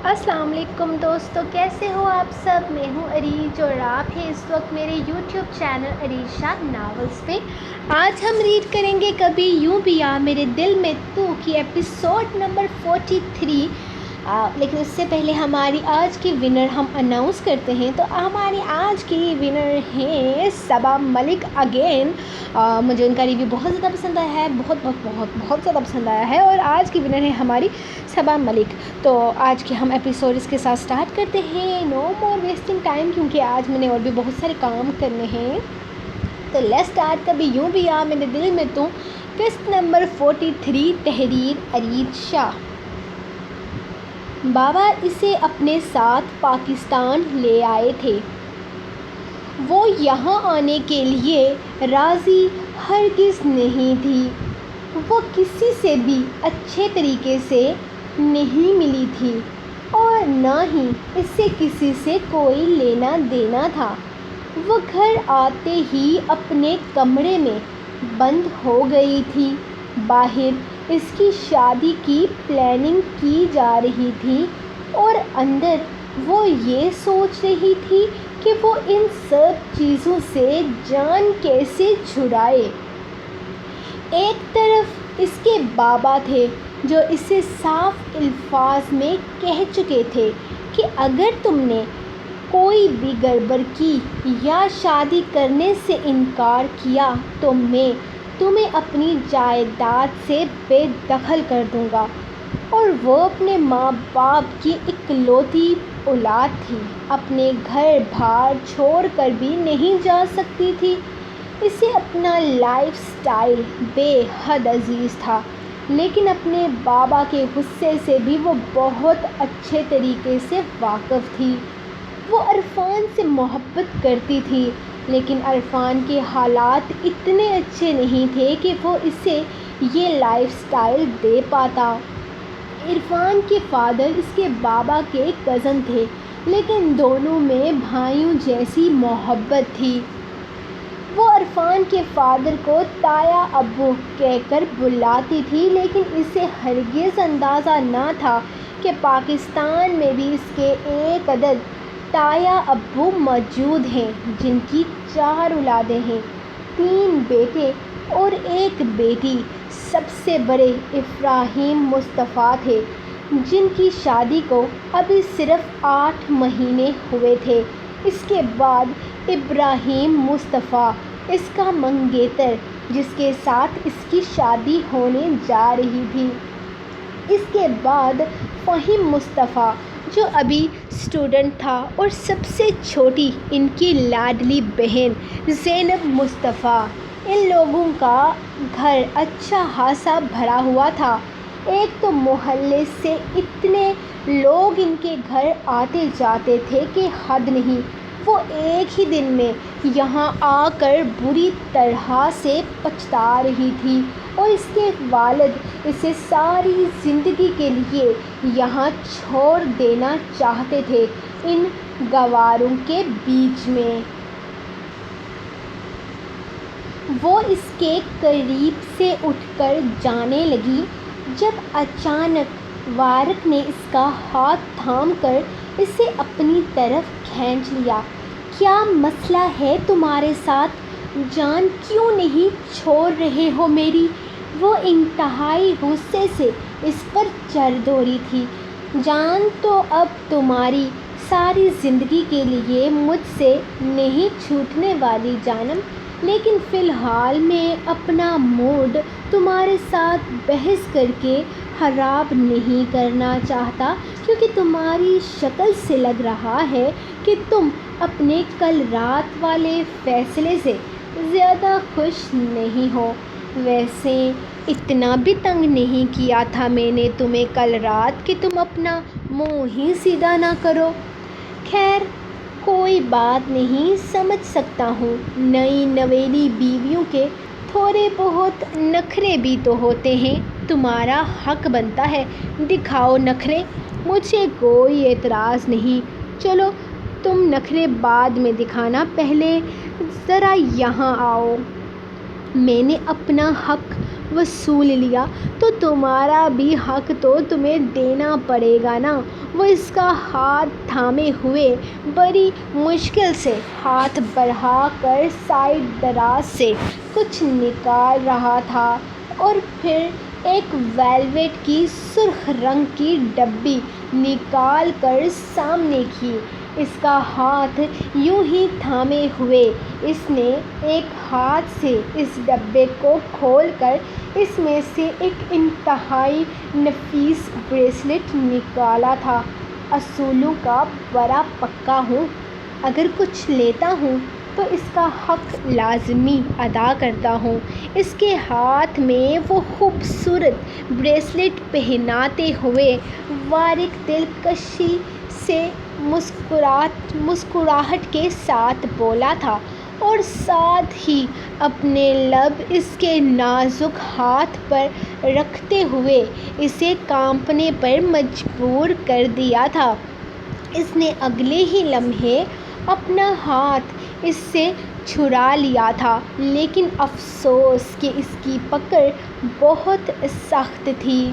السلام علیکم دوستو، کیسے ہو آپ سب؟ میں ہوں عریج اور آپ ہیں اس وقت میرے یوٹیوب چینل عریشہ ناولز پہ۔ آج ہم ریڈ کریں گے کبھی یوں بھی آ میرے دل میں تو کی ایپیسوڈ نمبر 43۔ لیکن اس سے پہلے ہماری آج کی ونر ہم اناؤنس کرتے ہیں۔ تو ہماری آج کی ونر ہیں صبا ملک اگین۔ مجھے ان کا ریویو بہت زیادہ پسند آیا ہے، بہت زیادہ پسند آیا ہے، اور آج کی ونر ہے ہماری صبا ملک۔ تو آج کے ہم ایپیسوڈ اس کے ساتھ سٹارٹ کرتے ہیں۔ نو مور ویسٹنگ ٹائم، کیونکہ آج میں نے اور بھی بہت سارے کام کرنے ہیں۔ تو لیٹس سٹارٹ کبھی یوں بھی آ میرے دل میں تو قسط نمبر 43، تحریر عریج شاہ۔ بابا اسے اپنے ساتھ پاکستان لے آئے تھے۔ وہ یہاں آنے کے لیے راضی ہرگز نہیں تھی۔ وہ کسی سے بھی اچھے طریقے سے نہیں ملی تھی اور نہ ہی اس سے کسی سے کوئی لینا دینا تھا۔ وہ گھر آتے ہی اپنے کمرے میں بند ہو گئی تھی۔ باہر اس کی شادی کی پلاننگ کی جا رہی تھی اور اندر وہ یہ سوچ رہی تھی کہ وہ ان سب چیزوں سے جان کیسے چھڑائے۔ ایک طرف اس کے بابا تھے جو اسے صاف الفاظ میں کہہ چکے تھے کہ اگر تم نے کوئی بھی گڑبڑ کی یا شادی کرنے سے انکار کیا تو میں تمہیں اپنی جائیداد سے بے دخل کر دوں گا۔ اور وہ اپنے ماں باپ کی اکلوتی اولاد تھی، اپنے گھر بار چھوڑ کر بھی نہیں جا سکتی تھی۔ اسے اپنا لائف سٹائل بے حد عزیز تھا، لیکن اپنے بابا کے غصے سے بھی وہ بہت اچھے طریقے سے واقف تھی۔ وہ عرفان سے محبت کرتی تھی، لیکن عرفان کے حالات اتنے اچھے نہیں تھے کہ وہ اسے یہ لائف سٹائل دے پاتا۔ عرفان کے فادر اس کے بابا کے کزن تھے، لیکن دونوں میں بھائیوں جیسی محبت تھی۔ وہ عرفان کے فادر کو تایا ابو کہہ کر بلاتی تھی، لیکن اسے ہرگز اندازہ نہ تھا کہ پاکستان میں بھی اس کے ایک عدد تایا ابو موجود ہیں، جن کی 4 اولادیں ہیں، 3 بیٹے اور 1 بیٹی۔ سب سے بڑے ابراہیم مصطفیٰ تھے، جن کی شادی کو ابھی صرف 8 مہینے ہوئے تھے۔ اس کے بعد ابراہیم مصطفیٰ اس کا منگیتر، جس کے ساتھ اس کی شادی ہونے جا رہی تھی۔ اس کے بعد فہیم مصطفیٰ، جو ابھی اسٹوڈنٹ تھا، اور سب سے چھوٹی ان کی لاڈلی بہن زینب مصطفیٰ۔ ان لوگوں کا گھر اچھا خاصا بھرا ہوا تھا۔ ایک تو محلے سے اتنے لوگ ان کے گھر آتے جاتے تھے کہ حد نہیں۔ وہ ایک ہی دن میں یہاں آ کر بری طرح سے پچھتا رہی تھی، اور اس کے والد اسے ساری زندگی کے لیے یہاں چھوڑ دینا چاہتے تھے، ان گواروں کے بیچ میں۔ وہ اس کے قریب سے اٹھ کر جانے لگی جب اچانک وارق نے اس کا ہاتھ تھام کر اسے اپنی طرف کھینچ لیا۔ کیا مسئلہ ہے تمہارے ساتھ؟ جان کیوں نہیں چھوڑ رہے ہو میری؟ وہ انتہائی غصے سے اس پر چڑھ دوڑی تھی۔ جان تو اب تمہاری ساری زندگی کے لیے مجھ سے نہیں چھوٹنے والی جانم، لیکن فی الحال میں اپنا موڈ تمہارے ساتھ بحث کر کے خراب نہیں کرنا چاہتا، کیونکہ تمہاری شکل سے لگ رہا ہے کہ تم اپنے کل رات والے فیصلے سے زیادہ خوش نہیں ہو۔ ویسے اتنا بھی تنگ نہیں کیا تھا میں نے تمہیں کل رات کہ تم اپنا منہ ہی سیدھا نہ کرو۔ خیر کوئی بات نہیں، سمجھ سکتا ہوں، نئی نویلی بیویوں کے تھوڑے بہت نخرے بھی تو ہوتے ہیں، تمہارا حق بنتا ہے، دکھاؤ نخرے، مجھے کوئی اعتراض نہیں۔ چلو تم نخرے بعد میں دکھانا، پہلے ذرا یہاں آؤ۔ میں نے اپنا حق وصول لیا تو تمہارا بھی حق تو تمہیں دینا پڑے گا نا۔ وہ اس کا ہاتھ تھامے ہوئے بڑی مشکل سے ہاتھ بڑھا کر سائیڈ دراز سے کچھ نکال رہا تھا اور پھر ایک ویلویٹ کی سرخ رنگ کی ڈبی نکال کر سامنے کی۔ اس کا ہاتھ یوں ہی تھامے ہوئے اس نے ایک ہاتھ سے اس ڈبے کو کھول کر اس میں سے ایک انتہائی نفیس بریسلٹ نکالا تھا۔ اصولوں کا بڑا پکا ہوں، اگر کچھ لیتا ہوں تو اس کا حق لازمی ادا کرتا ہوں۔ اس کے ہاتھ میں وہ خوبصورت بریسلٹ پہناتے ہوئے وارق دلکشی سے مسکراہٹ کے ساتھ بولا تھا اور ساتھ ہی اپنے لب اس کے نازک ہاتھ پر رکھتے ہوئے اسے کانپنے پر مجبور کر دیا تھا۔ اس نے اگلے ہی لمحے اپنا ہاتھ اس سے چھڑا لیا تھا، لیکن افسوس کہ اس کی پکڑ بہت سخت تھی۔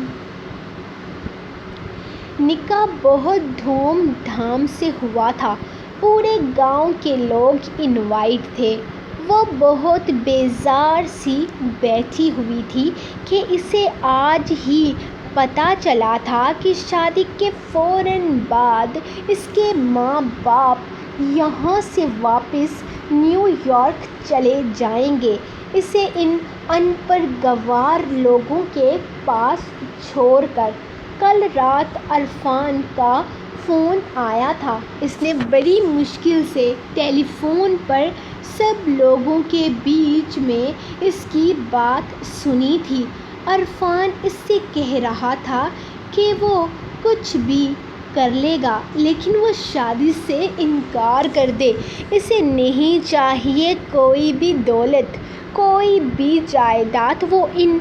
نکاح بہت دھوم دھام سے ہوا تھا، پورے گاؤں کے لوگ انوائٹ تھے۔ وہ بہت بیزار سی بیٹھی ہوئی تھی کہ اسے آج ہی پتہ چلا تھا کہ شادی کے فوراً بعد اس کے ماں باپ یہاں سے واپس نیو یارک چلے جائیں گے، اسے ان ان پر گوار لوگوں کے پاس چھوڑ کر۔ کل رات عرفان کا فون آیا تھا۔ اس نے بڑی مشکل سے ٹیلی فون پر سب لوگوں کے بیچ میں اس کی بات سنی تھی۔ عرفان اس سے کہہ رہا تھا کہ وہ کچھ بھی کر لے گا لیکن وہ شادی سے انکار کر دے۔ اسے نہیں چاہیے کوئی بھی دولت، کوئی بھی جائیداد، وہ ان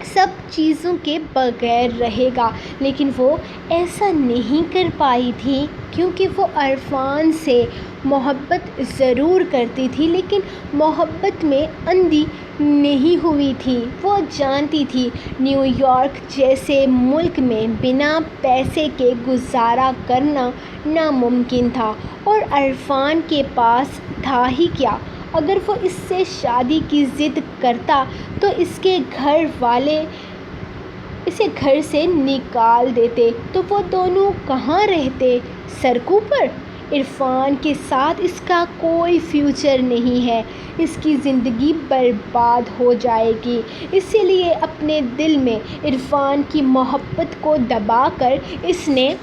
سب چیزوں کے بغیر رہے گا، لیکن وہ ایسا نہیں کر پائی تھی کیونکہ وہ عرفان سے محبت ضرور کرتی تھی لیکن محبت میں اندھی نہیں ہوئی تھی۔ وہ جانتی تھی نیو یارک جیسے ملک میں بنا پیسے کے گزارا کرنا ناممکن تھا، اور عرفان کے پاس تھا ہی کیا۔ اگر وہ اس سے شادی کی ضد کرتا تو اس کے گھر والے اسے گھر سے نکال دیتے تو وہ دونوں کہاں رہتے؟ سڑکوں پر؟ عرفان کے ساتھ اس کا کوئی فیوچر نہیں ہے، اس کی زندگی برباد ہو جائے گی۔ اسی لیے اپنے دل میں عرفان کی محبت کو دبا کر اس نے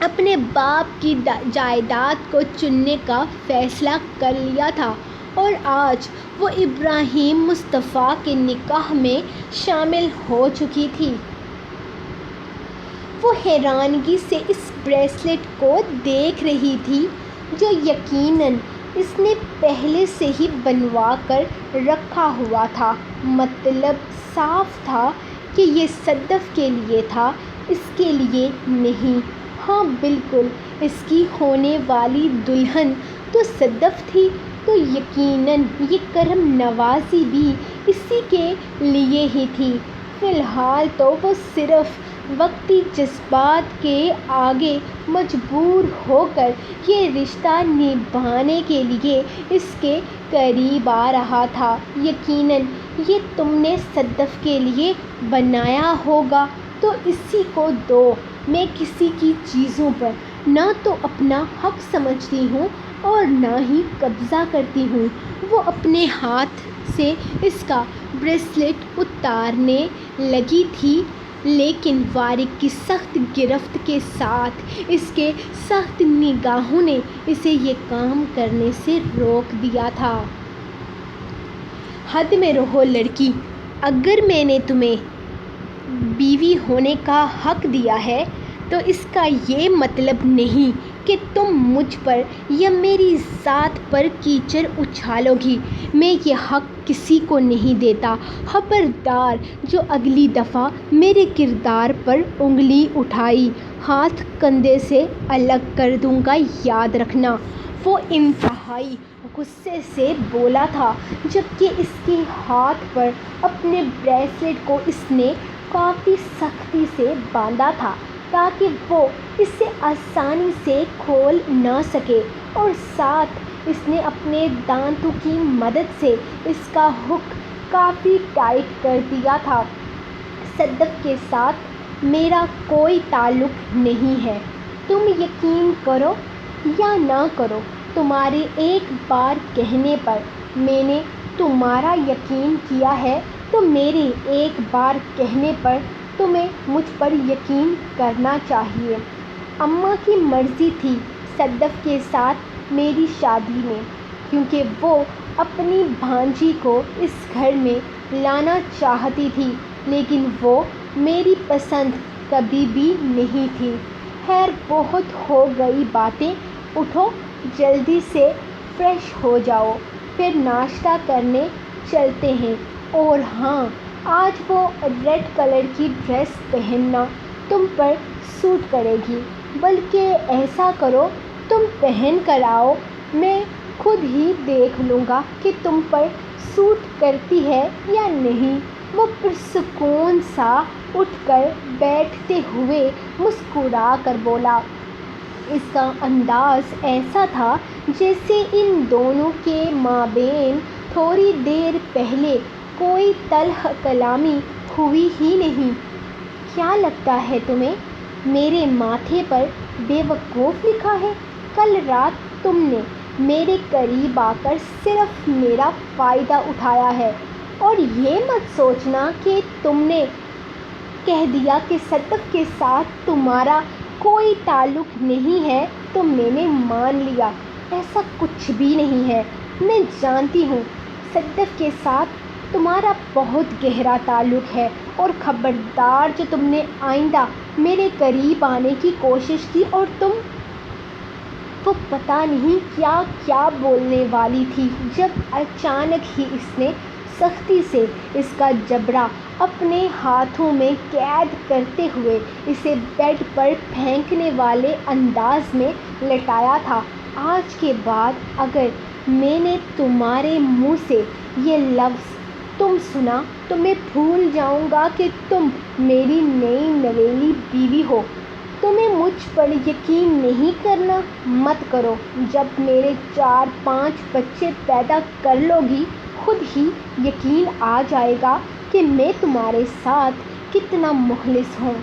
اپنے باپ کی جائیداد کو چننے کا فیصلہ کر لیا تھا، اور آج وہ ابراہیم مصطفیٰ کے نکاح میں شامل ہو چکی تھی۔ وہ حیرانگی سے اس بریسلٹ کو دیکھ رہی تھی جو یقیناً اس نے پہلے سے ہی بنوا کر رکھا ہوا تھا۔ مطلب صاف تھا کہ یہ صدف کے لیے تھا، اس کے لیے نہیں۔ ہاں بالکل، اس کی ہونے والی دلہن تو صدف تھی، تو یقیناً یہ کرم نوازی بھی اسی کے لیے ہی تھی۔ فی الحال تو وہ صرف وقتی جذبات کے آگے مجبور ہو کر یہ رشتہ نبھانے کے لیے اس کے قریب آ رہا تھا۔ یقیناً یہ تم نے صدف کے لیے بنایا ہوگا تو اسی کو دو۔ میں کسی کی چیزوں پر نہ تو اپنا حق سمجھتی ہوں اور نہ ہی قبضہ کرتی ہوں۔ وہ اپنے ہاتھ سے اس کا بریسلٹ اتارنے لگی تھی لیکن وارق کی سخت گرفت کے ساتھ اس کے سخت نگاہوں نے اسے یہ کام کرنے سے روک دیا تھا۔ حد میں رہو لڑکی، اگر میں نے تمہیں بیوی ہونے کا حق دیا ہے تو اس کا یہ مطلب نہیں کہ تم مجھ پر یا میری ذات پر کیچڑ اچھالو گی۔ میں یہ حق کسی کو نہیں دیتا۔ خبردار، جو اگلی دفعہ میرے کردار پر انگلی اٹھائی، ہاتھ کندھے سے الگ کر دوں گا، یاد رکھنا۔ وہ انتہائی غصے سے بولا تھا جبکہ اس کے ہاتھ پر اپنے بریسلٹ کو اس نے کافی سختی سے باندھا تھا۔ تاکہ وہ اسے آسانی سے کھول نہ سکے، اور ساتھ اس نے اپنے دانتوں کی مدد سے اس کا ہک کافی ٹائٹ کر دیا تھا۔ صدف کے ساتھ میرا کوئی تعلق نہیں ہے، تم یقین کرو یا نہ کرو، تمہارے ایک بار کہنے پر میں نے تمہارا یقین کیا ہے، تو میرے ایک بار کہنے پر تمہیں مجھ پر یقین کرنا چاہیے۔ اماں کی مرضی تھی صدف کے ساتھ میری شادی میں، کیونکہ وہ اپنی بھانجی کو اس گھر میں لانا چاہتی تھی، لیکن وہ میری پسند کبھی بھی نہیں تھی۔ خیر، بہت ہو گئی باتیں، اٹھو جلدی سے فریش ہو جاؤ، پھر ناشتہ کرنے چلتے ہیں۔ اور ہاں، آج وہ ریڈ کلر کی ڈریس پہننا تم پر سوٹ کرے گی، بلکہ ایسا کرو تم پہن کر آؤ، میں خود ہی دیکھ لوں گا کہ تم پر سوٹ کرتی ہے یا نہیں۔ وہ پرسکون سا اٹھ کر بیٹھتے ہوئے مسکرا کر بولا۔ اس کا انداز ایسا تھا جیسے ان دونوں کے مابین تھوڑی دیر پہلے کوئی تلخ کلامی ہوئی ہی نہیں۔ کیا لگتا ہے تمہیں میرے ماتھے پر بے وقوف لکھا ہے؟ کل رات تم نے میرے قریب آ کر صرف میرا فائدہ اٹھایا ہے، اور یہ مت سوچنا کہ تم نے کہہ دیا کہ صدف کے ساتھ تمہارا کوئی تعلق نہیں ہے تو میں نے مان لیا۔ ایسا کچھ بھی نہیں ہے، میں جانتی ہوں صدف کے ساتھ تمہارا بہت گہرا تعلق ہے، اور خبردار جو تم نے آئندہ میرے قریب آنے کی کوشش کی اور تم وہ پتہ نہیں کیا کیا بولنے والی تھی، جب اچانک ہی اس نے سختی سے اس کا جبڑا اپنے ہاتھوں میں قید کرتے ہوئے اسے بیڈ پر پھینکنے والے انداز میں لٹایا تھا۔ آج کے بعد اگر میں نے تمہارے منہ سے یہ لفظ تم سنا تو میں بھول جاؤں گا کہ تم میری نئی نویلی بیوی ہو۔ تمہیں مجھ پر یقین نہیں کرنا؟ مت کرو، جب میرے 4-5 بچے پیدا کر لو گی خود ہی یقین آ جائے گا کہ میں تمہارے ساتھ کتنا مخلص ہوں۔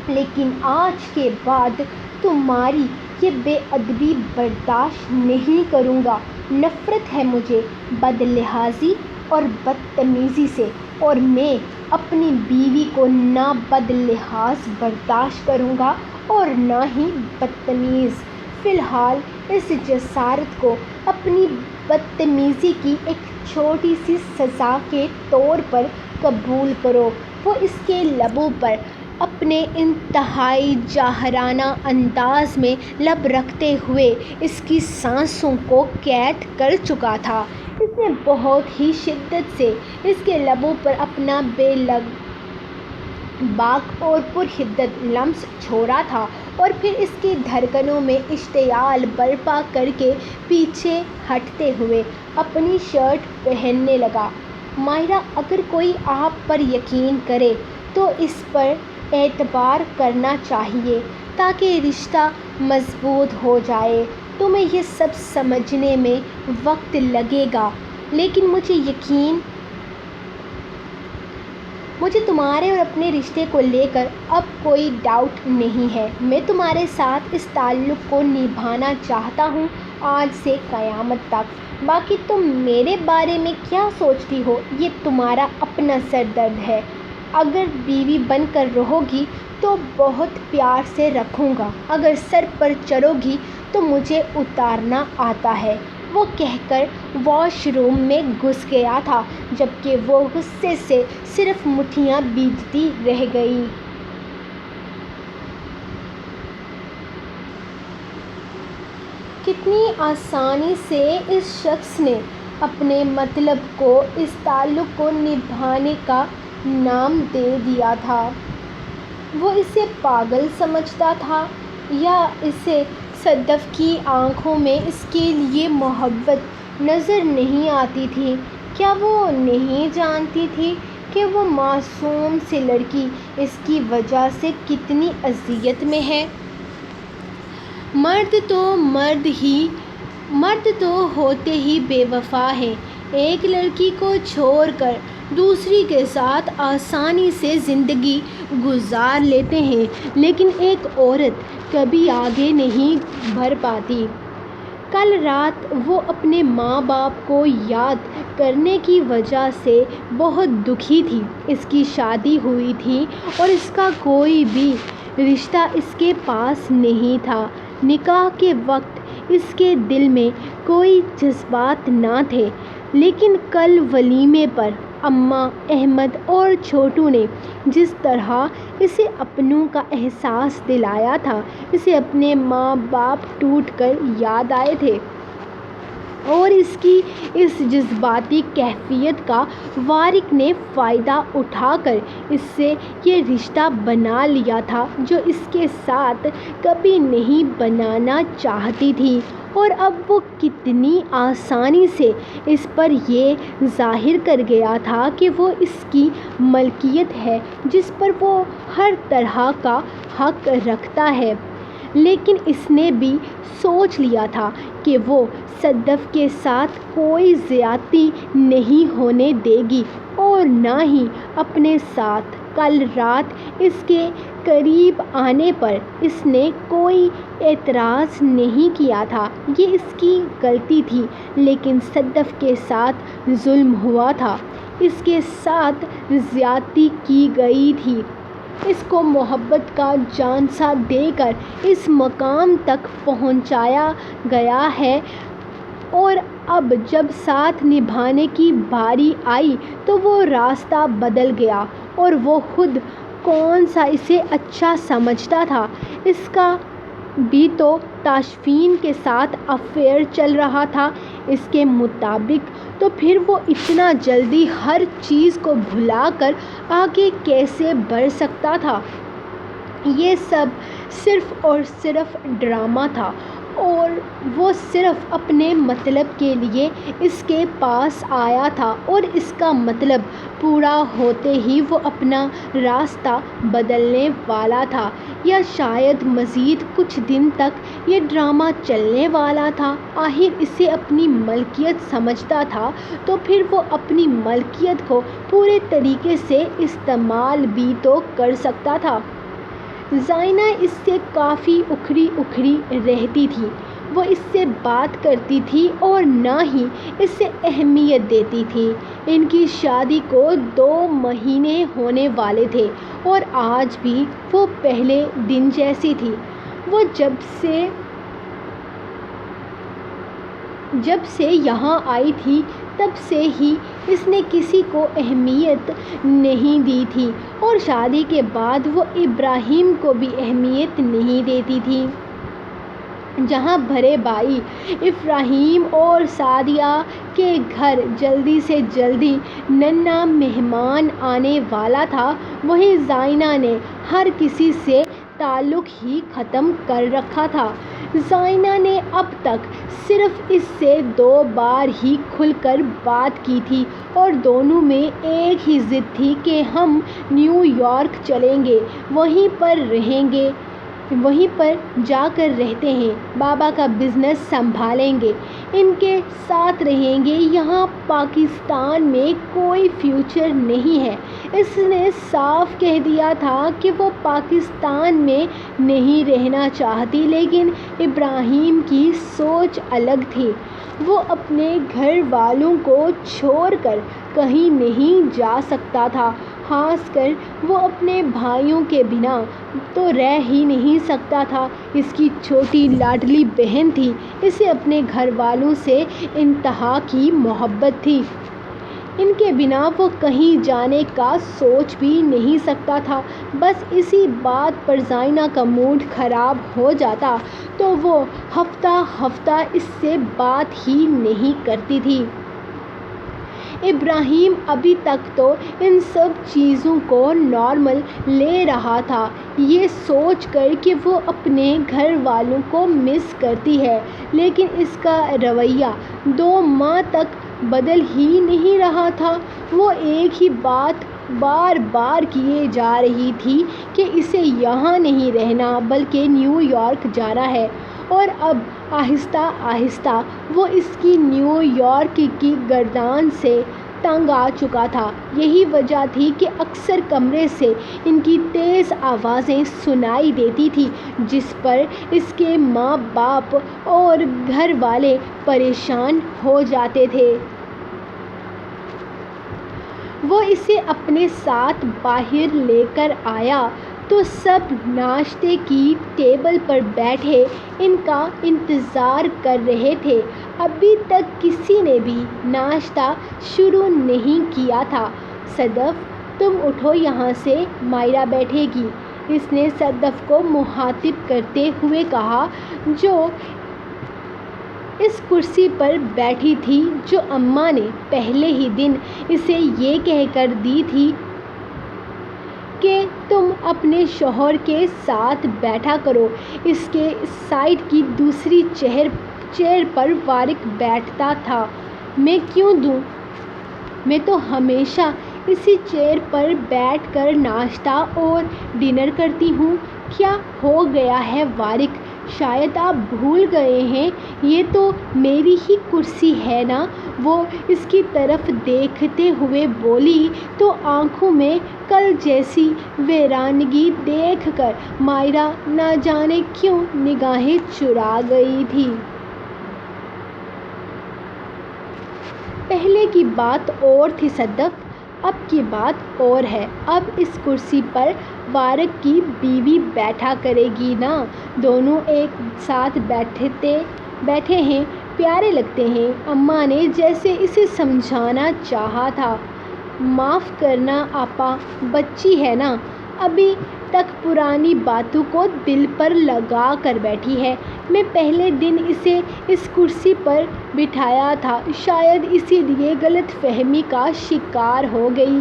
لیکن آج کے بعد تمہاری یہ بے ادبی برداشت نہیں کروں گا۔ نفرت ہے مجھے بد لحاظی اور بدتمیزی سے، اور میں اپنی بیوی کو نہ بد لحاظ برداشت کروں گا اور نہ ہی بدتمیز۔ فی الحال اس جسارت کو اپنی بدتمیزی کی ایک چھوٹی سی سزا کے طور پر قبول کرو۔ وہ اس کے لبوں پر اپنے انتہائی جاہرانہ انداز میں لب رکھتے ہوئے اس کی سانسوں کو قید کر چکا تھا۔ اس نے بہت ہی شدت سے اس کے لبوں پر اپنا بے لگ باک اور پرحدت لمس چھوڑا تھا، اور پھر اس کی دھڑکنوں میں اشتعال برپا کر کے پیچھے ہٹتے ہوئے اپنی شرٹ پہننے لگا۔ ماہرہ، اگر کوئی آپ پر یقین کرے تو اس پر اعتبار کرنا چاہیے تاکہ رشتہ مضبوط ہو جائے۔ تمہیں یہ سب سمجھنے میں وقت لگے گا، لیکن مجھے تمہارے اور اپنے رشتے کو لے کر اب کوئی ڈاؤٹ نہیں ہے۔ میں تمہارے ساتھ اس تعلق کو نبھانا چاہتا ہوں، آج سے قیامت تک۔ باقی تم میرے بارے میں کیا سوچتی ہو یہ تمہارا اپنا سر درد ہے۔ اگر بیوی بن کر رہو گی تو بہت پیار سے رکھوں گا، اگر سر پر چڑھو گی تو مجھے اتارنا آتا ہے۔ وہ کہہ کر واش روم میں گھس گیا تھا، جبکہ وہ غصے سے صرف مٹھیاں بیچتی رہ گئی۔ کتنی آسانی سے اس شخص نے اپنے مطلب کو اس تعلق کو نبھانے کا نام دے دیا تھا۔ وہ اسے پاگل سمجھتا تھا، یا اسے صدف کی آنکھوں میں اس کے لیے محبت نظر نہیں آتی تھی؟ کیا وہ نہیں جانتی تھی کہ وہ معصوم سی لڑکی اس کی وجہ سے کتنی اذیت میں ہے۔ مرد تو ہوتے ہی بے وفا ہیں، ایک لڑکی کو چھوڑ کر دوسری کے ساتھ آسانی سے زندگی گزار لیتے ہیں، لیکن ایک عورت کبھی آگے نہیں بڑھ پاتی۔ کل رات وہ اپنے ماں باپ کو یاد کرنے کی وجہ سے بہت دکھی تھی۔ اس کی شادی ہوئی تھی اور اس کا کوئی بھی رشتہ اس کے پاس نہیں تھا۔ نکاح کے وقت اس کے دل میں کوئی جذبات نہ تھے، لیکن کل ولیمے پر اماں، احمد اور چھوٹو نے جس طرح اسے اپنوں کا احساس دلایا تھا، اسے اپنے ماں باپ ٹوٹ کر یاد آئے تھے، اور اس کی اس جذباتی کیفیت کا وارق نے فائدہ اٹھا کر اس سے یہ رشتہ بنا لیا تھا جو اس کے ساتھ کبھی نہیں بنانا چاہتی تھی۔ اور اب وہ کتنی آسانی سے اس پر یہ ظاہر کر گیا تھا کہ وہ اس کی ملکیت ہے جس پر وہ ہر طرح کا حق رکھتا ہے، لیکن اس نے بھی سوچ لیا تھا کہ وہ صدف کے ساتھ کوئی زیادتی نہیں ہونے دے گی اور نہ ہی اپنے ساتھ۔ کل رات اس کے قریب آنے پر اس نے کوئی اعتراض نہیں کیا تھا، یہ اس کی غلطی تھی، لیکن صدف کے ساتھ ظلم ہوا تھا، اس کے ساتھ زیادتی کی گئی تھی، اس کو محبت کا جھانسا دے کر اس مقام تک پہنچایا گیا ہے، اور اب جب ساتھ نبھانے کی باری آئی تو وہ راستہ بدل گیا، اور وہ خود کون سا اسے اچھا سمجھتا تھا۔ اس کا بھی تو تاشفین کے ساتھ افیئر چل رہا تھا اس کے مطابق، تو پھر وہ اتنا جلدی ہر چیز کو بھلا کر آگے کیسے بڑھ سکتا تھا؟ یہ سب صرف اور صرف ڈرامہ تھا، اور وہ صرف اپنے مطلب کے لیے اس کے پاس آیا تھا، اور اس کا مطلب پورا ہوتے ہی وہ اپنا راستہ بدلنے والا تھا، یا شاید مزید کچھ دن تک یہ ڈرامہ چلنے والا تھا۔ آخر اسے اپنی ملکیت سمجھتا تھا، تو پھر وہ اپنی ملکیت کو پورے طریقے سے استعمال بھی تو کر سکتا تھا۔ زائنہ اس سے کافی اکھڑی رہتی تھی، وہ اس سے بات کرتی تھی اور نہ ہی اس سے اہمیت دیتی تھی۔ ان کی شادی کو 2 مہینے ہونے والے تھے، اور آج بھی وہ پہلے دن جیسی تھی۔ وہ جب سے یہاں آئی تھی تب سے ہی اس نے کسی کو اہمیت نہیں دی تھی، اور شادی کے بعد وہ ابراہیم کو بھی اہمیت نہیں دیتی تھی۔ جہاں بڑے بھائی ابراہیم اور سعدیہ کے گھر جلدی سے جلدی ننھا مہمان آنے والا تھا، وہیں زائنہ نے ہر کسی سے تعلق ہی ختم کر رکھا تھا۔ زائنہ نے اب تک صرف اس سے 2 بار ہی کھل کر بات کی تھی، اور دونوں میں ایک ہی ضد تھی کہ ہم نیو یارک چلیں گے، وہیں پر جا کر رہتے ہیں، بابا کا بزنس سنبھالیں گے، ان کے ساتھ رہیں گے، یہاں پاکستان میں کوئی فیوچر نہیں ہے۔ اس نے صاف کہہ دیا تھا کہ وہ پاکستان میں نہیں رہنا چاہتی، لیکن ابراہیم کی سوچ الگ تھی۔ وہ اپنے گھر والوں کو چھوڑ کر کہیں نہیں جا سکتا تھا، خاص کر وہ اپنے بھائیوں کے بنا تو رہ ہی نہیں سکتا تھا۔ اس کی چھوٹی لاڈلی بہن تھی، اسے اپنے گھر والوں سے انتہا کی محبت تھی، ان کے بنا وہ کہیں جانے کا سوچ بھی نہیں سکتا تھا۔ بس اسی بات پر زائنہ کا موڈ خراب ہو جاتا تو وہ ہفتہ ہفتہ اس سے بات ہی نہیں کرتی تھی۔ ابراہیم ابھی تک تو ان سب چیزوں کو نارمل لے رہا تھا، یہ سوچ کر کہ وہ اپنے گھر والوں کو مس کرتی ہے، لیکن اس کا رویہ 2 ماہ تک بدل ہی نہیں رہا تھا۔ وہ ایک ہی بات بار بار کیے جا رہی تھی کہ اسے یہاں نہیں رہنا بلکہ نیو یارک جانا ہے، اور اب آہستہ آہستہ وہ اس کی نیو یارک کی گردان سے تنگ آ چکا تھا۔ یہی وجہ تھی کہ اکثر کمرے سے ان کی تیز آوازیں سنائی دیتی تھیں، جس پر اس کے ماں باپ اور گھر والے پریشان ہو جاتے تھے۔ وہ اسے اپنے ساتھ باہر لے کر آیا تو سب ناشتے کی ٹیبل پر بیٹھے ان کا انتظار کر رہے تھے۔ ابھی تک کسی نے بھی ناشتہ شروع نہیں کیا تھا۔ صدف، تم اٹھو یہاں سے، مائرہ بیٹھے گی، اس نے صدف کو مخاطب کرتے ہوئے کہا، جو اس کرسی پر بیٹھی تھی جو اماں نے پہلے ہی دن اسے یہ کہہ کر دی تھی کہ تم اپنے شوہر کے ساتھ بیٹھا کرو۔ اس کے سائڈ کی دوسری چیئر پر وارق بیٹھتا تھا۔ میں کیوں دوں؟ میں تو ہمیشہ اسی چیئر پر بیٹھ کر ناشتہ اور ڈنر کرتی ہوں۔ کیا ہو گیا ہے وارق؟ شاید آپ بھول گئے ہیں، یہ تو میری ہی کرسی ہے نا؟ وہ اس کی طرف دیکھتے ہوئے بولی تو آنکھوں میں کل جیسی ویرانگی دیکھ کر مائرہ نہ جانے کیوں نگاہیں چرا گئی تھی۔ پہلے کی بات اور تھی صدف، اب کی بات اور ہے۔ اب اس کرسی پر وارق کی بیوی بیٹھا کرے گی نا؟ دونوں ایک ساتھ بیٹھے ہیں، پیارے لگتے ہیں۔ اماں نے جیسے اسے سمجھانا چاہا تھا۔ معاف کرنا آپا، بچی ہے نا، ابھی تک پرانی باتوں کو دل پر لگا کر بیٹھی ہے۔ میں پہلے دن اسے اس کرسی پر بٹھایا تھا، شاید اسی لیے غلط فہمی کا شکار ہو گئی۔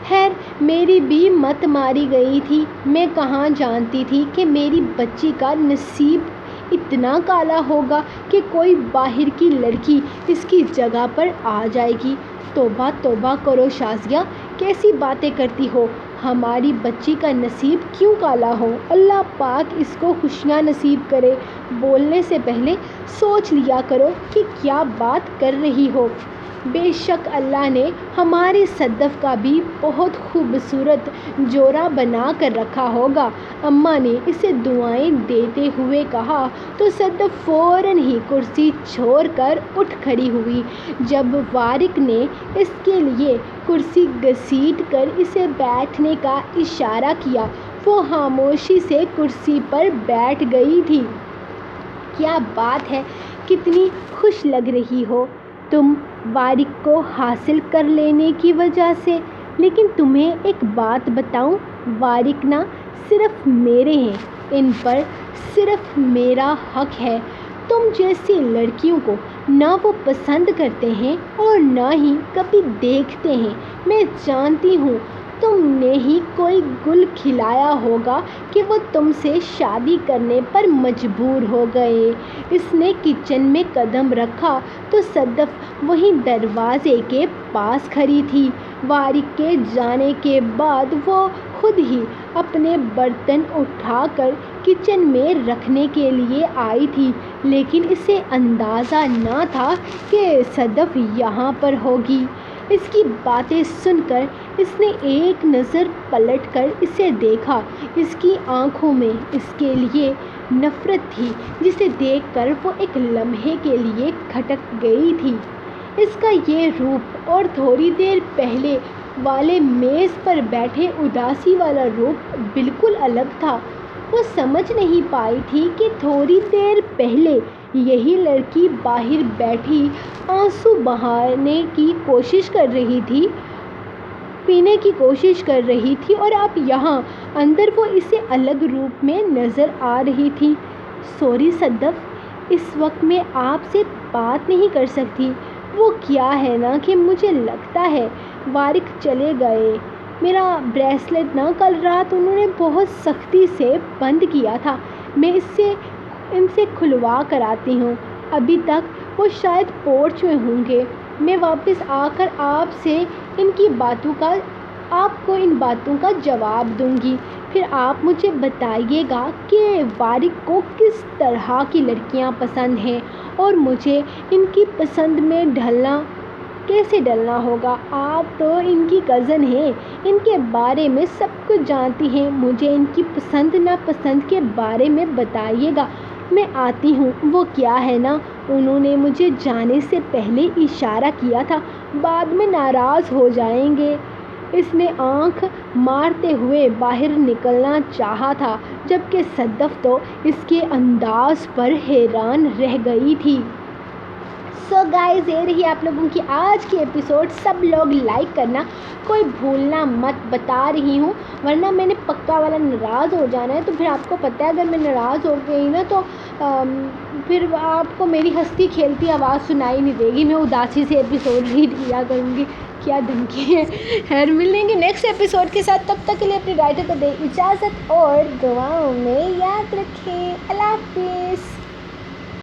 خیر، میری بھی مت ماری گئی تھی۔ میں کہاں جانتی تھی کہ میری بچی کا نصیب اتنا کالا ہوگا کہ کوئی باہر کی لڑکی اس کی جگہ پر آ جائے گی۔ توبہ توبہ کرو شازیہ، کیسی باتیں کرتی ہو؟ ہماری بچی کا نصیب کیوں کالا ہو؟ اللہ پاک اس کو خوشیاں نصیب کرے۔ بولنے سے پہلے سوچ لیا کرو کہ کیا بات کر رہی ہو۔ بے شک اللہ نے ہماری صدف کا بھی بہت خوبصورت جوڑا بنا کر رکھا ہوگا، اماں نے اسے دعائیں دیتے ہوئے کہا تو صدف فوراً ہی کرسی چھوڑ کر اٹھ کھڑی ہوئی۔ جب وارق نے اس کے لیے کرسی گھسیٹ کر اسے بیٹھنے کا اشارہ کیا، وہ خاموشی سے کرسی پر بیٹھ گئی تھی۔ کیا بات ہے، کتنی خوش لگ رہی ہو تم وارق کو حاصل کر لینے کی وجہ سے۔ لیکن تمہیں ایک بات بتاؤں، وارق نہ صرف میرے ہیں، ان پر صرف میرا حق ہے۔ تم جیسی لڑکیوں کو نہ وہ پسند کرتے ہیں اور نہ ہی کبھی دیکھتے ہیں۔ میں جانتی ہوں تم نے ہی کوئی گل کھلایا ہوگا کہ وہ تم سے شادی کرنے پر مجبور ہو گئے۔ اس نے کچن میں قدم رکھا تو صدف وہیں دروازے کے پاس کھڑی تھی۔ وارق کے جانے کے بعد وہ خود ہی اپنے برتن اٹھا کر کچن میں رکھنے کے لیے آئی تھی، لیکن اسے اندازہ نہ تھا کہ صدف یہاں پر ہوگی۔ اس کی باتیں سن کر اس نے ایک نظر پلٹ کر اسے دیکھا۔ اس کی آنکھوں میں اس کے لیے نفرت تھی، جسے دیکھ کر وہ ایک لمحے کے لیے کھٹک گئی تھی۔ اس کا یہ روپ اور تھوڑی دیر پہلے والے میز پر بیٹھے اداسی والا روپ بالکل الگ تھا۔ وہ سمجھ نہیں پائی تھی کہ تھوڑی دیر پہلے یہی لڑکی باہر بیٹھی آنسو بہانے کی کوشش کر رہی تھی، پینے کی کوشش کر رہی تھی، اور اب یہاں اندر وہ اسے الگ روپ میں نظر آ رہی تھی۔ سوری صدف، اس وقت میں آپ سے بات نہیں کر سکتی۔ وہ کیا ہے نا کہ مجھے لگتا ہے وارق چلے گئے۔ میرا بریسلٹ نا کل رات انہوں نے بہت سختی سے بند کیا تھا۔ میں ان سے کھلوا کر آتی ہوں۔ ابھی تک وہ شاید پورچ میں ہوں گے۔ میں واپس آ کر آپ سے ان کی باتوں کا آپ کو ان باتوں کا جواب دوں گی۔ پھر آپ مجھے بتائیے گا کہ وارق کو کس طرح کی لڑکیاں پسند ہیں اور مجھے ان کی پسند میں کیسے ڈلنا ہوگا۔ آپ تو ان کی کزن ہیں، ان کے بارے میں سب کچھ جانتی ہیں، مجھے ان کی پسند ناپسند کے بارے میں بتائیے گا۔ میں آتی ہوں۔ وہ کیا ہے نا، انہوں نے مجھے جانے سے پہلے اشارہ کیا تھا، بعد میں ناراض ہو جائیں گے۔ اس نے آنکھ مارتے ہوئے باہر نکلنا چاہا تھا، جبکہ صدف تو اس کے انداز پر حیران رہ گئی تھی۔ سو گائز، یہ رہی آپ لوگوں کی آج کی ایپیسوڈ۔ سب لوگ لائک کرنا کوئی بھولنا مت، بتا رہی ہوں، ورنہ میں نے پکا والا ناراض ہو جانا ہے۔ تو پھر آپ کو پتہ ہے اگر میں ناراض ہو گئی نا تو پھر آپ کو میری ہنستی کھیلتی آواز سنائی نہیں دے گی، میں اداسی سے ایپیسوڈ ریڈ کیا کروں گی۔ کیا دھمکی ہے۔ خیر، ملیں گے نیکسٹ ایپیسوڈ کے ساتھ، تب تک کے لیے اپنی رائٹر کو دے اجازت اور دعاؤں میں یاد رکھیں۔ اللہ